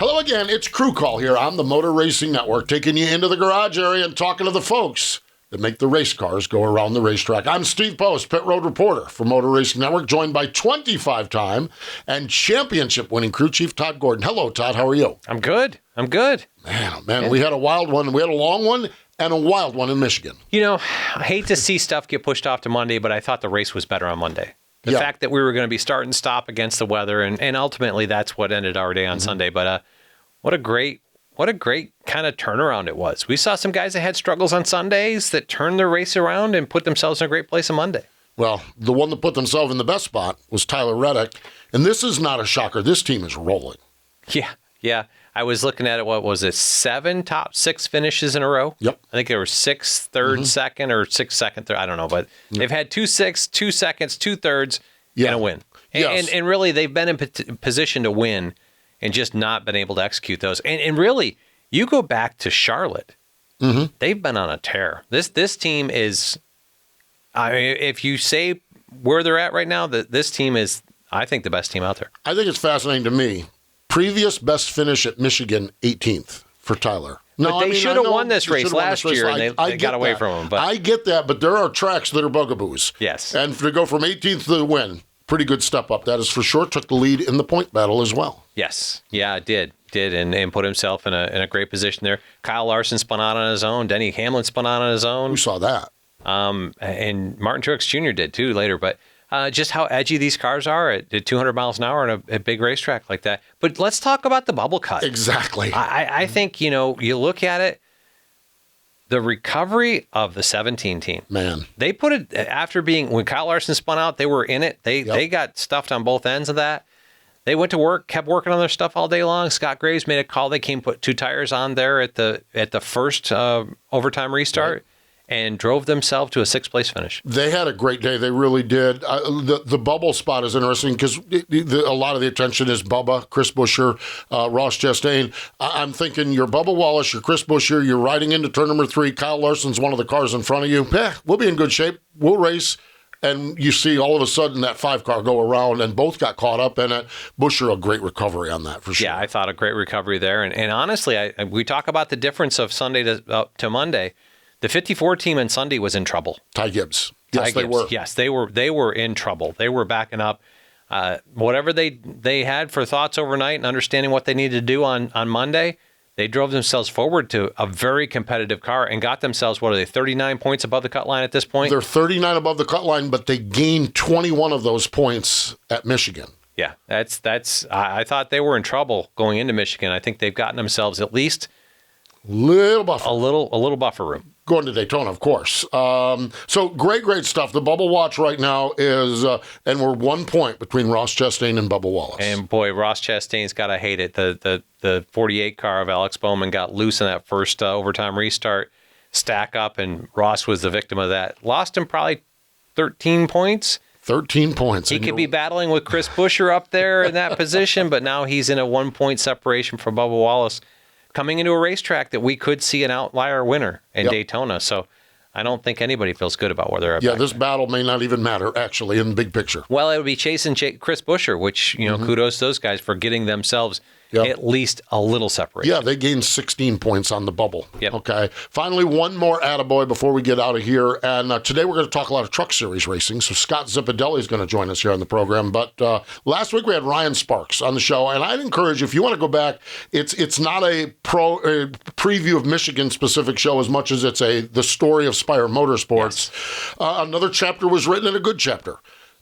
Hello again, it's Crew Call here on the Motor Racing Network, taking you into the garage area and talking to the folks that make the race cars go around the racetrack. I'm Steve Post, pit road reporter for Motor Racing Network, joined by 25-time and championship-winning crew chief Todd Gordon. Hello, Todd. How are you? I'm good. Man, oh, man, we had a wild one. We had a long one and a wild one in Michigan. You know, I hate to see stuff get pushed off to Monday, but I thought the race was better on Monday. The fact that we were going to be start and stop against the weather, and ultimately that's what ended our day on Sunday. But what a great kind of turnaround it was. We saw some guys that had struggles on Sundays that turned their race around and put themselves in a great place on Monday. Well, the one that put themselves in the best spot was Tyler Reddick, and this is not a shocker. This team is rolling. Yeah. I was looking at it, what was it, 7 top 6 finishes in a row? Yep. I think there were 6 third, second, or 6 second, third. I don't know, but they've had 2 6, 2 seconds, 2 thirds, and a win. Yes. And really, they've been in position to win and just not been able to execute those. And really, you go back to Charlotte, they've been on a tear. This team is, I mean, if you say where they're at right now, this team is, I think, the best team out there. I think it's fascinating to me. Previous best finish at Michigan, 18th for Tyler. But they should have won this race last year, and they got away from them. But I get that, but there are tracks that are bugaboos. Yes. And to go from 18th to the win, pretty good step up. That is for sure. Took the lead in the point battle as well. Yes. Yeah, it did, and put himself in a great position there. Kyle Larson spun out on his own. Denny Hamlin spun out on his own. Who saw that? And Martin Truex Jr. did, too, later. But just how edgy these cars are at 200 miles an hour on a big racetrack like that. But let's talk about the bubble cut. Exactly. I think, you look at it, the recovery of the 17 team. Man. They put it, after when Kyle Larson spun out, they were in it. They got stuffed on both ends of that. They went to work, kept working on their stuff all day long. Scott Graves made a call. They put 2 tires on there at the first overtime restart. And drove themselves to a 6th place finish. They had a great day. They really did. The bubble spot is interesting because a lot of the attention is Bubba, Chris Buescher, Ross Chastain. I'm thinking you're Bubba Wallace, you're Chris Buescher, you're riding into turn number 3. Kyle Larson's one of the cars in front of you. We'll be in good shape. We'll race. And you see all of a sudden that 5 car go around, and both got caught up in it. Buescher, a great recovery on that for sure. Yeah, I thought a great recovery there. And honestly, we talk about the difference of Sunday to Monday. The 54 team on Sunday was in trouble. Ty Gibbs. Yes, they were. Yes, they were in trouble. They were backing up. Whatever they had for thoughts overnight and understanding what they needed to do on Monday, they drove themselves forward to a very competitive car and got themselves, 39 points above the cut line at this point? They're 39 above the cut line, but they gained 21 of those points at Michigan. Yeah, that's. I thought they were in trouble going into Michigan. I think they've gotten themselves at least little buffer. A little buffer room. Going to Daytona, of course. So great stuff. The bubble watch right now is, and we're 1 point between Ross Chastain and Bubba Wallace. And boy, Ross Chastain's got to hate it. The 48 car of Alex Bowman got loose in that first overtime restart, stack up, and Ross was the victim of that. Lost him probably 13 points. 13 points. He could be battling with Chris Buescher up there in that position, but now he's in a 1 point separation from Bubba Wallace, coming into a racetrack that we could see an outlier winner in Daytona. So I don't think anybody feels good about where they're at. Yeah, this battle may not even matter, actually, in the big picture. Well, it would be chasing Chris Buescher, which, kudos to those guys for getting themselves at least a little separation. Yeah, they gained 16 points on the bubble. Yep. Okay. Finally, one more attaboy before we get out of here. And today we're going to talk a lot of truck series racing. So Scott Zipadelli is going to join us here on the program. But last week we had Ryan Sparks on the show. And I'd encourage you, if you want to go back, it's not a preview of Michigan-specific show as much as it's the story of Spire Motorsports. Yes. Another chapter was written in a good chapter.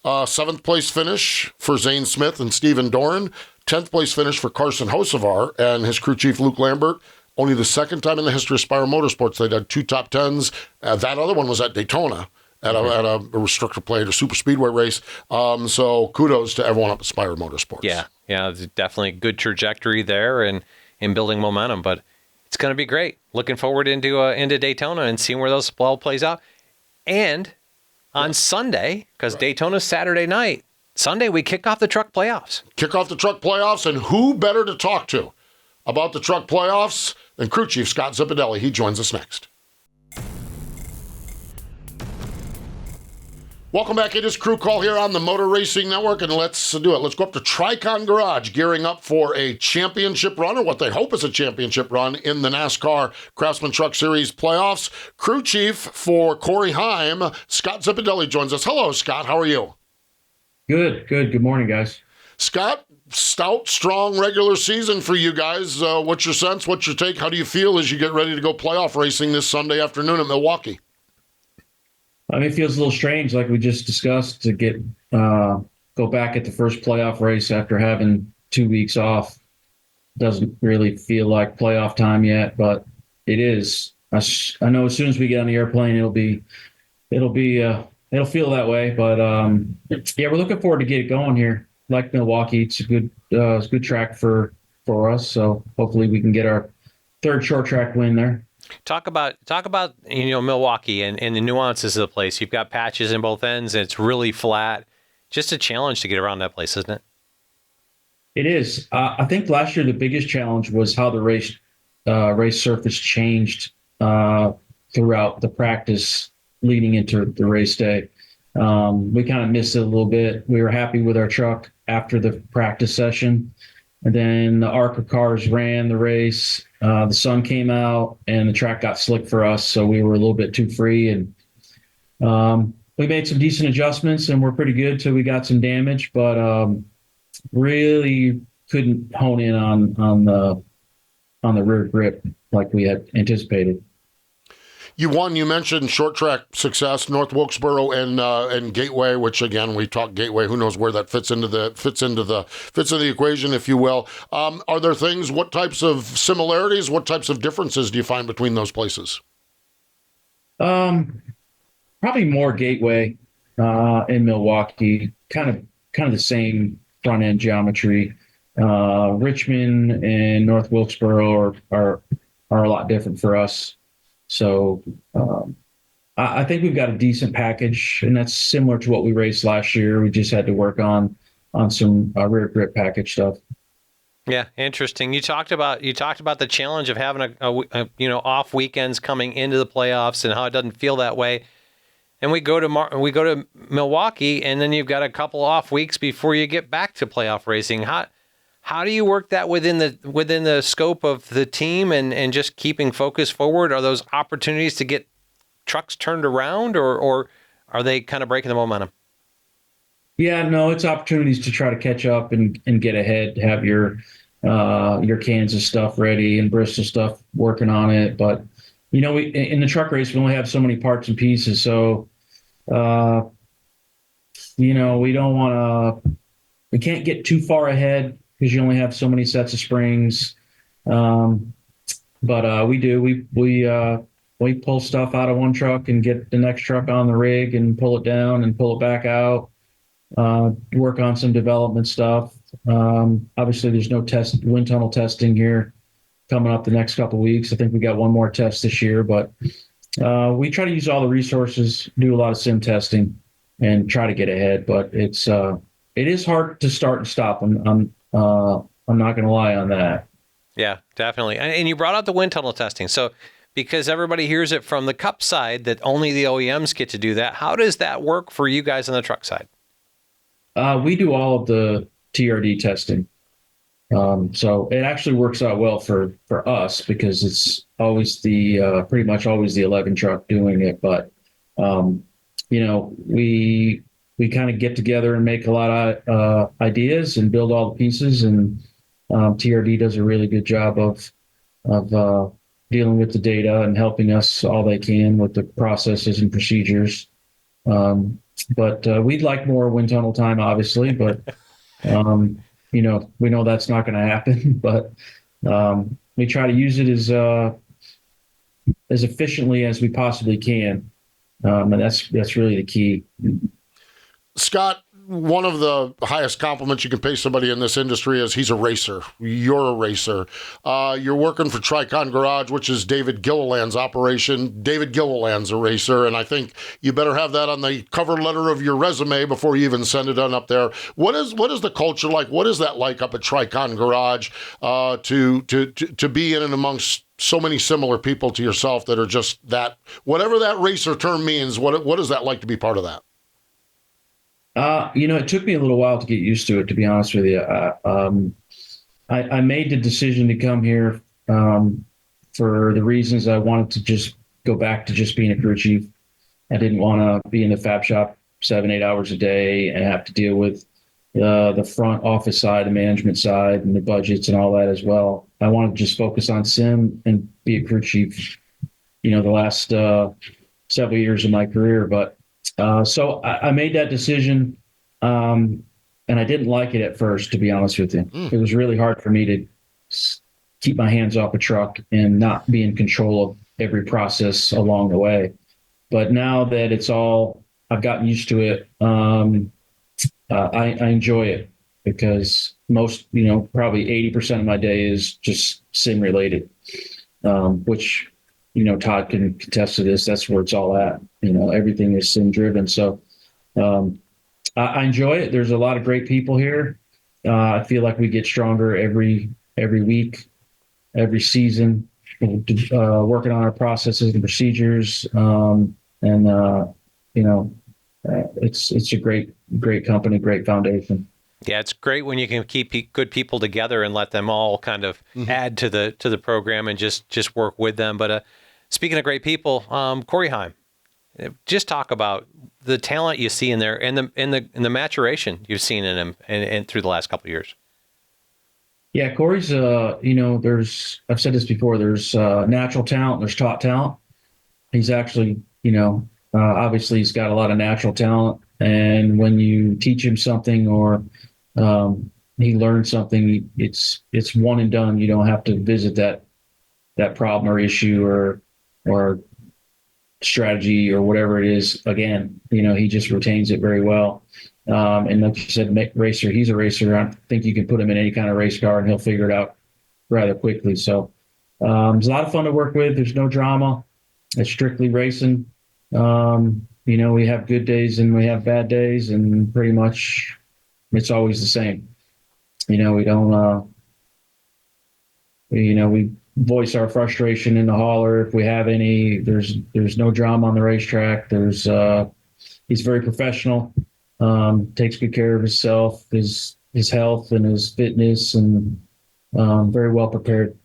7th place finish for Zane Smith and Stephen Doran. 10th place finish for Carson Hocevar and his crew chief Luke Lambert. Only the second time in the history of Spire Motorsports they'd had 2 top 10s. That other one was at Daytona at a restrictor plate or super speedway race. So kudos to everyone up at Spire Motorsports. Yeah, definitely a good trajectory there and in building momentum. But it's going to be great. Looking forward into Daytona and seeing where those all plays out. And on Sunday, because Daytona's Saturday night, Sunday we kick off the truck playoffs. And who better to talk to about the truck playoffs than crew chief Scott Zipadelli? He joins us next. Welcome back. It is Crew Call here on the Motor Racing Network, and let's do it. Let's go up to Tricon Garage, gearing up for a championship run, or what they hope is a championship run in the NASCAR Craftsman Truck Series playoffs. Crew chief for Corey Heim, Scott Zipadelli, joins us. Hello, Scott. How are you? Good. Good morning, guys. Scott, stout, strong regular season for you guys. What's your sense? What's your take? How do you feel as you get ready to go playoff racing this Sunday afternoon at Milwaukee? I mean, it feels a little strange, like we just discussed, to go back at the first playoff race after having 2 weeks off. Doesn't really feel like playoff time yet, but it is. I know as soon as we get on the airplane, it'll feel that way. But yeah, we're looking forward to get it going here. Like Milwaukee, it's a good track for us. So hopefully we can get our third short track win there. Talk about Milwaukee and the nuances of the place. You've got patches in both ends, and it's really flat. Just a challenge to get around that place, isn't it? It is. I think last year the biggest challenge was how the race surface changed throughout the practice leading into the race day. We kind of missed it a little bit. We were happy with our truck after the practice session, and then the ARCA cars ran the race. The sun came out and the track got slick for us, so we were a little bit too free. And we made some decent adjustments, and we're pretty good till we got some damage, but really couldn't hone in on the rear grip like we had anticipated. You mentioned short track success, North Wilkesboro and Gateway, which again, we talked Gateway, who knows where that fits into the equation, if you will. Are there things, what types of similarities, what types of differences do you find between those places? Probably more Gateway in Milwaukee, kind of the same front end geometry. Richmond and North Wilkesboro are a lot different for us. So I think we've got a decent package, and that's similar to what we raced last year. We just had to work on some rear grip package stuff. Yeah, interesting. You talked about the challenge of having a off weekends coming into the playoffs and how it doesn't feel that way. And we go to Milwaukee, and then you've got a couple off weeks before you get back to playoff racing. How do you work that within the scope of the team and just keeping focus forward? Are those opportunities to get trucks turned around, or are they kind of breaking the momentum? Yeah, no, it's opportunities to try to catch up and get ahead, have your Kansas stuff ready and Bristol stuff working on it. But, we in the truck race, we only have so many parts and pieces. So, we can't get too far ahead, because you only have so many sets of springs. But we do. We pull stuff out of one truck and get the next truck on the rig and pull it down and pull it back out. Work on some development stuff. Obviously, there's no wind tunnel testing here coming up the next couple of weeks. I think we got one more test this year, but we try to use all the resources, do a lot of sim testing, and try to get ahead. But it is hard to start and stop. I'm not going to lie on that. Yeah, definitely. And you brought out the wind tunnel testing. So because everybody hears it from the Cup side that only the OEMs get to do that, how does that work for you guys on the truck side? We do all of the TRD testing. So it actually works out well for us, because it's always pretty much always the 11 truck doing it. But, we kind of get together and make a lot of ideas and build all the pieces, and TRD does a really good job of dealing with the data and helping us all they can with the processes and procedures. But we'd like more wind tunnel time, obviously, but we know that's not going to happen. But we try to use it as efficiently as we possibly can, and that's really the key. Scott, one of the highest compliments you can pay somebody in this industry is he's a racer. You're a racer. You're working for Tricon Garage, which is David Gilliland's operation. David Gilliland's a racer, and I think you better have that on the cover letter of your resume before you even send it on up there. What is the culture like? What is that like up at Tricon Garage to be in and amongst so many similar people to yourself that are just that, whatever that racer term means, what is that like to be part of that? It took me a little while to get used to it, to be honest with you. I made the decision to come here for the reasons I wanted to just go back to just being a crew chief. I didn't want to be in the fab shop 7, 8 hours a day and have to deal with the front office side, the management side, and the budgets and all that as well. I wanted to just focus on sim and be a crew chief. The last several years of my career, but so I made that decision, and I didn't like it at first, to be honest with you. It was really hard for me to keep my hands off a truck and not be in control of every process along the way. But now that I've gotten used to it, I enjoy it because probably 80% of my day is just sim related, which, Todd can contest to this. That's where it's all at. Everything is sim driven. So I enjoy it. There's a lot of great people here. I feel like we get stronger every week, every season, working on our processes and procedures. It's a great company, great foundation. Yeah, it's great when you can keep good people together and let them all kind of add to the program and just work with them. But speaking of great people, Corey Heim, just talk about the talent you see in there and the maturation you've seen in him and through the last couple of years. Yeah, Corey's I've said this before, there's natural talent, there's taught talent. He's actually, obviously he's got a lot of natural talent, and when you teach him something or he learns something, it's one and done. You don't have to visit that problem or issue or strategy or whatever it is again. He just retains it very well. And like you said, racer, he's a racer. I think you can put him in any kind of race car and he'll figure it out rather quickly. So it's a lot of fun to work with. There's no drama. It's strictly racing. We have good days and we have bad days, and pretty much it's always the same. We don't, we voice our frustration in the hauler if we have any. There's no drama on the racetrack. He's very professional, takes good care of himself, his health and his fitness, and very well prepared.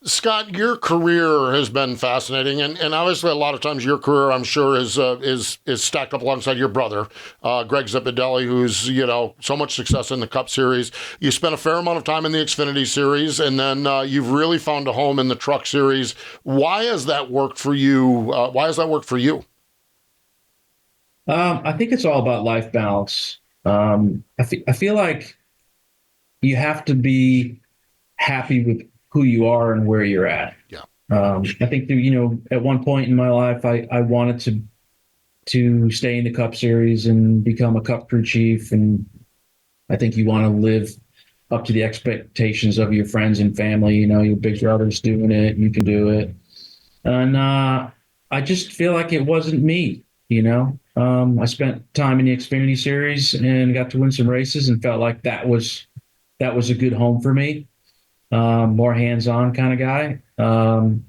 Scott, your career has been fascinating, and obviously a lot of times your career, I'm sure, is stacked up alongside your brother, Greg Zipadelli, who's so much success in the Cup Series. You spent a fair amount of time in the Xfinity Series, and then you've really found a home in the Truck Series. Why has that worked for you? I think it's all about life balance. I feel like you have to be happy with who you are and where you're at. Yeah. I think at one point in my life, I wanted to stay in the Cup Series and become a Cup crew chief. And I think you want to live up to the expectations of your friends and family. Your big brother's doing it, you can do it. And I just feel like it wasn't me. I spent time in the Xfinity Series and got to win some races and felt like that was a good home for me. More hands-on kind of guy. And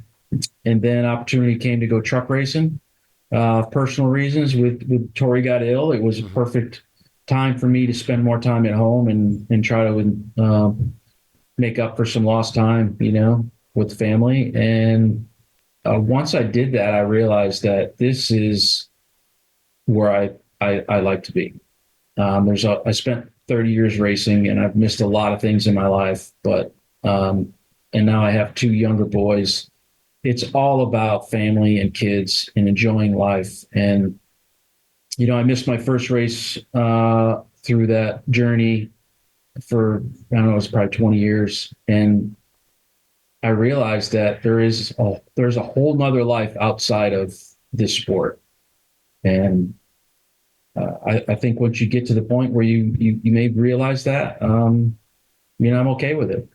then opportunity came to go truck racing. Personal reasons with Tori got ill. It was a perfect time for me to spend more time at home and try to make up for some lost time, with family. And once I did that, I realized that this is where I like to be. I spent 30 years racing and I've missed a lot of things in my life, but and now I have 2 younger boys. It's all about family and kids and enjoying life. And, I missed my first race through that journey for, I don't know, it was probably 20 years. And I realized that there's a whole nother life outside of this sport. And I think once you get to the point where you may realize that, I'm okay with it.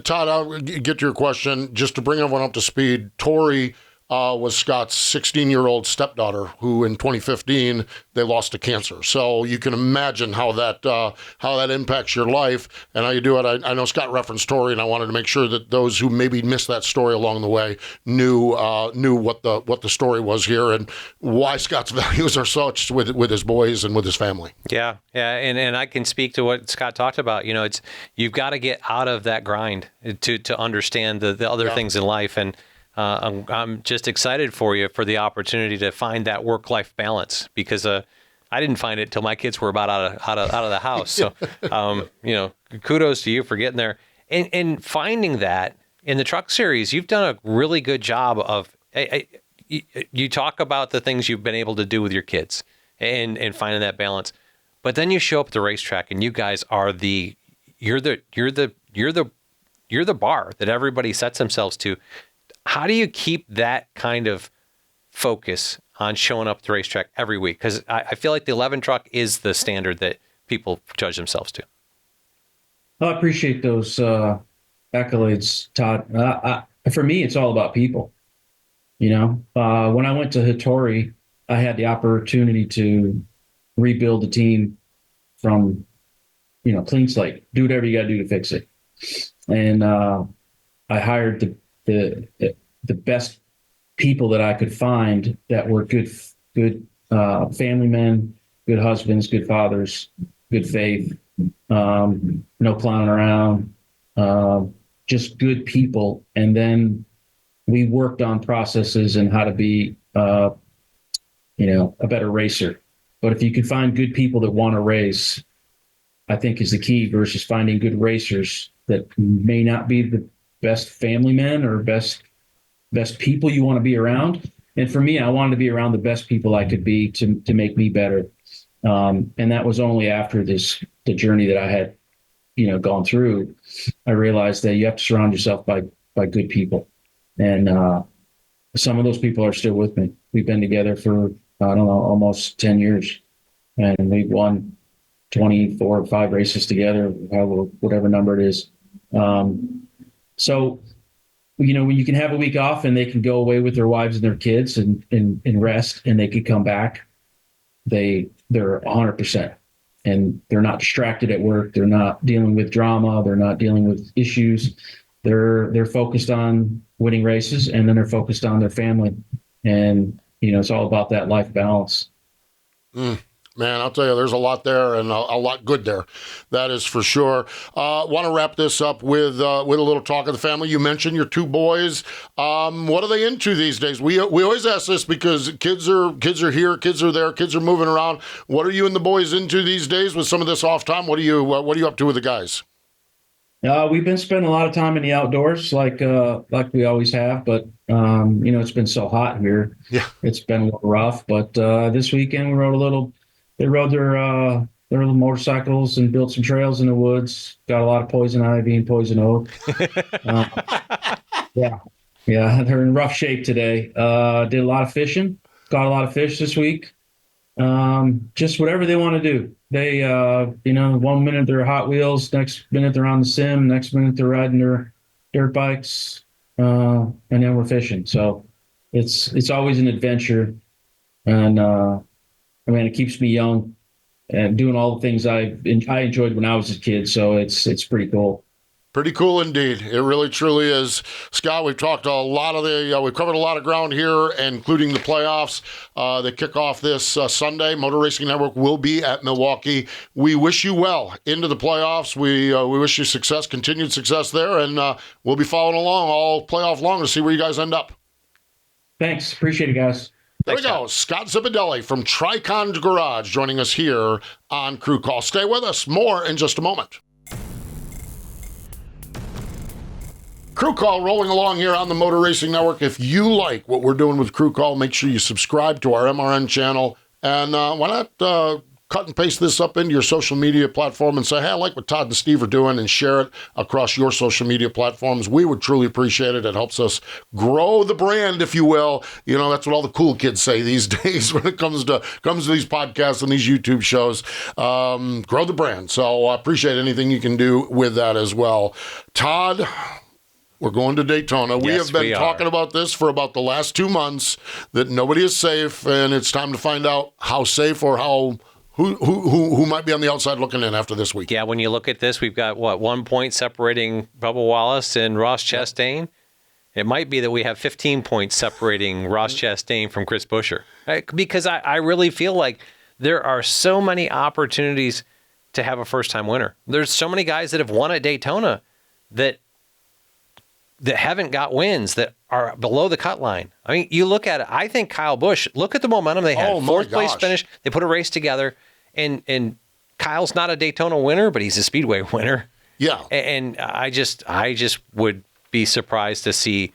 Todd, I'll get to your question. Just to bring everyone up to speed, Tori was Scott's 16-year-old stepdaughter, who in 2015 they lost to cancer. So you can imagine how that impacts your life and how you do it. I know Scott referenced Tori, and I wanted to make sure that those who maybe missed that story along the way knew what the story was here and why Scott's values are such with his boys and with his family. Yeah, and I can speak to what Scott talked about. It's you've got to get out of that grind to understand the other things in life, and I'm just excited for you for the opportunity to find that work-life balance, because I didn't find it till my kids were about out of the house. So kudos to you for getting there and finding that in the truck series. You've done a really good job of. You talk about the things you've been able to do with your kids and finding that balance, but then you show up at the racetrack and you guys are you're the bar that everybody sets themselves to. How do you keep that kind of focus on showing up at the racetrack every week? Because I feel like the 11 truck is the standard that people judge themselves to. Well, I appreciate those accolades, Todd. For me, it's all about people. When I went to Hattori, I had the opportunity to rebuild the team from, clean slate. Do whatever you got to do to fix it. And I hired the best people that I could find that were good family men, good husbands, good fathers, good faith, no clowning around, just good people. And then we worked on processes and how to be, a better racer. But if you can find good people that want to race, I think is the key, versus finding good racers that may not be the best family men or best people you want to be around. And for me, I wanted to be around the best people I could be to make me better. And that was only after the journey that I had, gone through. I realized that you have to surround yourself by good people. And some of those people are still with me. We've been together for, almost 10 years. And we've won 24 or 5 races together, whatever number it is. So, when you can have a week off and they can go away with their wives and their kids and rest, and they can come back, they're 100%. And they're not distracted at work. They're not dealing with drama. They're not dealing with issues. They're focused on winning races, and then they're focused on their family. And, it's all about that life balance. Man, I'll tell you, there's a lot there and a lot good there. That is for sure. Want to wrap this up with a little talk of the family. You mentioned your 2 boys. What are they into these days? We always ask this because kids are here, kids are there, kids are moving around. What are you and the boys into these days with some of this off time? What are you up to with the guys? We've been spending a lot of time in the outdoors, like we always have. But it's been so hot here. Yeah, it's been a little rough. But this weekend we rode a little. They rode their little motorcycles and built some trails in the woods. Got a lot of poison ivy and poison oak. Yeah, they're in rough shape today. Did a lot of fishing. Caught a lot of fish this week. Just whatever they want to do. They, 1 minute they're Hot Wheels, next minute they're on the sim, next minute they're riding their dirt bikes, and then we're fishing. So it's always an adventure, and it keeps me young and doing all the things I enjoyed when I was a kid. So it's pretty cool. Pretty cool indeed. It really, truly is. Scott, we've talked we've covered a lot of ground here, including the playoffs that kick off this Sunday. Motor Racing Network will be at Milwaukee. We wish you well into the playoffs. We wish you success, continued success there, and we'll be following along all playoff long to see where you guys end up. Thanks. Appreciate it, guys. There we go. Scott Zipadelli from Tricon's Garage joining us here on Crew Call. Stay with us. More in just a moment. Crew Call rolling along here on the Motor Racing Network. If you like what we're doing with Crew Call, make sure you subscribe to our MRN channel. And why not cut and paste this up into your social media platform and say, hey, I like what Todd and Steve are doing, and share it across your social media platforms. We would truly appreciate it. It helps us grow the brand, if you will. That's what all the cool kids say these days when it comes to these podcasts and these YouTube shows. Grow the brand. So I appreciate anything you can do with that as well. Todd, We're going to Daytona. We Yes, have been we talking are. about this for about the last 2 months, that nobody is safe, and it's time to find out how safe or who might be on the outside looking in after this week. Yeah, when you look at this, we've got, 1 point separating Bubba Wallace and Ross Chastain. It might be that we have 15 points separating Ross Chastain from Chris Buescher. Right? Because I really feel like there are so many opportunities to have a first-time winner. There's so many guys that have won at Daytona that haven't got wins, that are below the cut line. I mean, you look at it. I think Kyle Busch, look at the momentum they had. Oh, my Fourth place gosh. finish. They put a race together, and Kyle's not a Daytona winner, but he's a Speedway winner. Yeah. And I just would be surprised to see.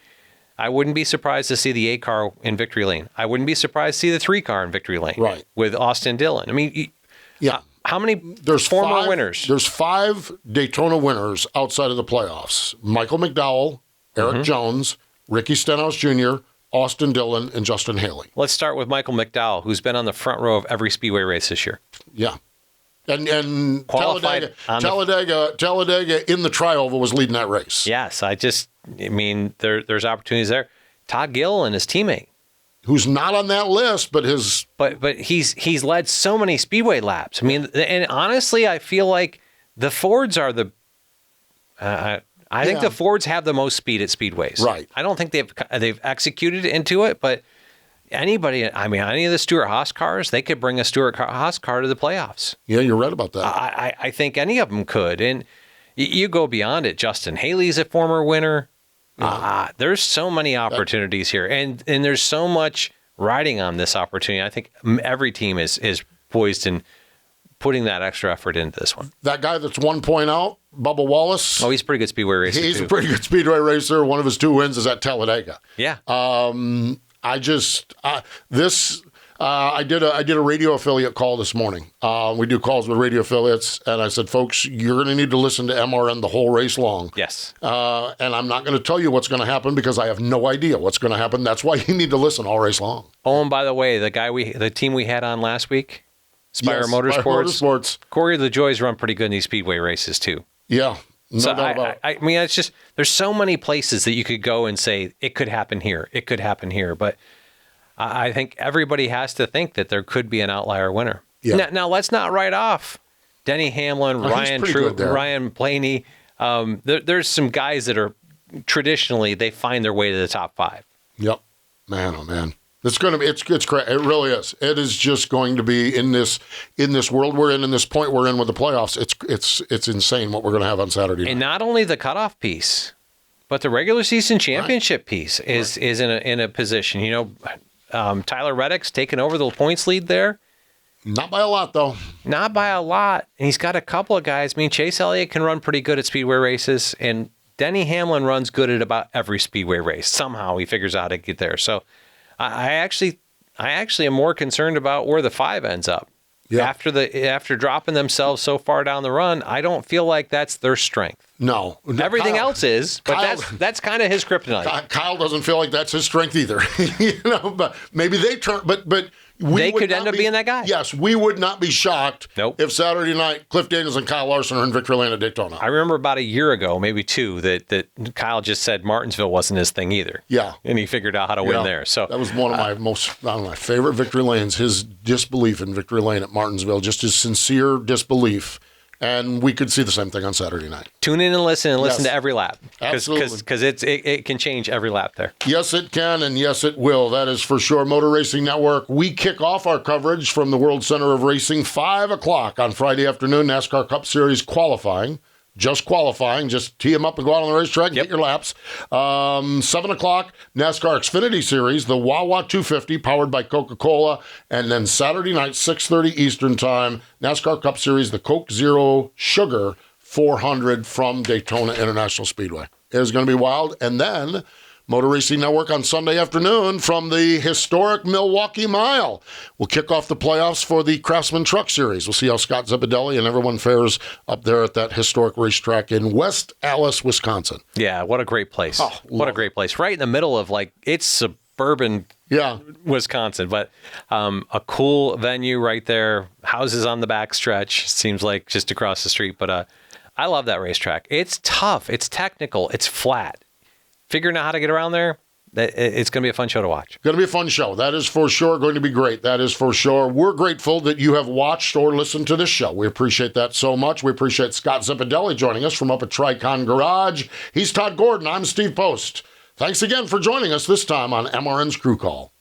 I wouldn't be surprised to see the 8 car in victory lane. I wouldn't be surprised to see the 3 car in victory lane. Right. With Austin Dillon. I mean, Yeah. how many There's former five, winners? There's 5 Daytona winners outside of the playoffs. Michael McDowell, Eric Jones, Ricky Stenhouse Jr., Austin Dillon, and Justin Haley. Let's start with Michael McDowell, who's been on the front row of every Speedway race this year. Yeah. And Qualified Talladega in the Tri-Oval was leading that race. Yes, I mean, there's opportunities there. Todd Gill and his teammate. Who's not on that list, but his... But he's led so many Speedway laps. I mean, and honestly, I feel like the Fords are the... I think the Fords have the most speed at Speedways. Right. I don't think they've executed into it, but anybody, I mean, any of the Stewart-Haas cars, they could bring a Stewart-Haas car to the playoffs. Yeah, you're right about that. I think any of them could. And you go beyond it. Justin Haley's a former winner. There's so many opportunities here. And there's so much riding on this opportunity. I think every team is poised and putting that extra effort into this one. That guy that's 1 point out, Bubba Wallace. Oh, he's a pretty good Speedway racer, He's too. a pretty good Speedway racer. One of his 2 wins is at Talladega. Yeah. I did a radio affiliate call this morning. We do calls with radio affiliates, and I said, folks, you're going to need to listen to MRN the whole race long. Yes. And I'm not going to tell you what's going to happen because I have no idea what's going to happen. That's why you need to listen all race long. Oh, and by the way, the team we had on last week, Spire Yes, Motorsports. Spire Motorsports. Corey LaJoy's run pretty good in these Speedway races, too. Yeah. No So doubt about it. I mean, it's just, there's so many places that you could go and say, it could happen here. It could happen here. But I think everybody has to think that there could be an outlier winner. Yeah. Now let's not write off Denny Hamlin, he's Ryan pretty good there. Ryan Blaney. There's some guys that are traditionally, they find their way to the top 5. Yep. Man, oh man. It's going to be, it's great. It really is. It is just going to be in this world we're in this point we're in with the playoffs. It's insane what we're going to have on Saturday night. And not only the cutoff piece, but the regular season championship piece is in a position. You know, Tyler Reddick's taken over the points lead there. Not by a lot, though. Not by a lot. And he's got a couple of guys. I mean, Chase Elliott can run pretty good at Speedway races, and Denny Hamlin runs good at about every Speedway race. Somehow he figures out how to get there. So I actually am more concerned about where the 5 ends up. Yeah. After dropping themselves so far down the run, I don't feel like that's their strength. No. Everything Kyle- else is, but Kyle- that's kind of his kryptonite. Kyle doesn't feel like that's his strength either. But maybe they turn. But They would could not end up being that guy. Yes, we would not be shocked Nope. if Saturday night Cliff Daniels and Kyle Larson are in victory lane at Daytona. I remember about a year ago, maybe 2, that Kyle just said Martinsville wasn't his thing either. Yeah. And he figured out how to win there. So that was one of my favorite victory lanes. His disbelief in victory lane at Martinsville, just his sincere disbelief. And we could see the same thing on Saturday night. tune in and listen Yes. to every lap. Absolutely. Because it can change every lap there. Yes, it can, and yes, it will. That is for sure. Motor Racing Network. We kick off our coverage from the World Center of Racing 5 o'clock on Friday afternoon. NASCAR Cup Series qualifying. Just qualifying. Just tee them up and go out on the racetrack and get your laps. 7 o'clock, NASCAR Xfinity Series, the Wawa 250, powered by Coca-Cola. And then Saturday night, 6:30 Eastern Time, NASCAR Cup Series, the Coke Zero Sugar 400 from Daytona International Speedway. It is going to be wild. And then Motor Racing Network on Sunday afternoon from the historic Milwaukee Mile. We'll kick off the playoffs for the Craftsman Truck Series. We'll see how Scott Zipadelli and everyone fares up there at that historic racetrack in West Allis, Wisconsin. Yeah, what a great place. Oh, what a great place. Right in the middle of, it's suburban Yeah. Wisconsin, but a cool venue right there. Houses on the back stretch. Seems like just across the street, but I love that racetrack. It's tough. It's technical. It's flat. figuring out how to get around there, it's going to be a fun show to watch. Going to be a fun show. That is for sure going to be great. That is for sure. We're grateful that you have watched or listened to this show. We appreciate that so much. We appreciate Scott Zipadelli joining us from up at Tricon Garage. He's Todd Gordon. I'm Steve Post. Thanks again for joining us this time on MRN's Crew Call.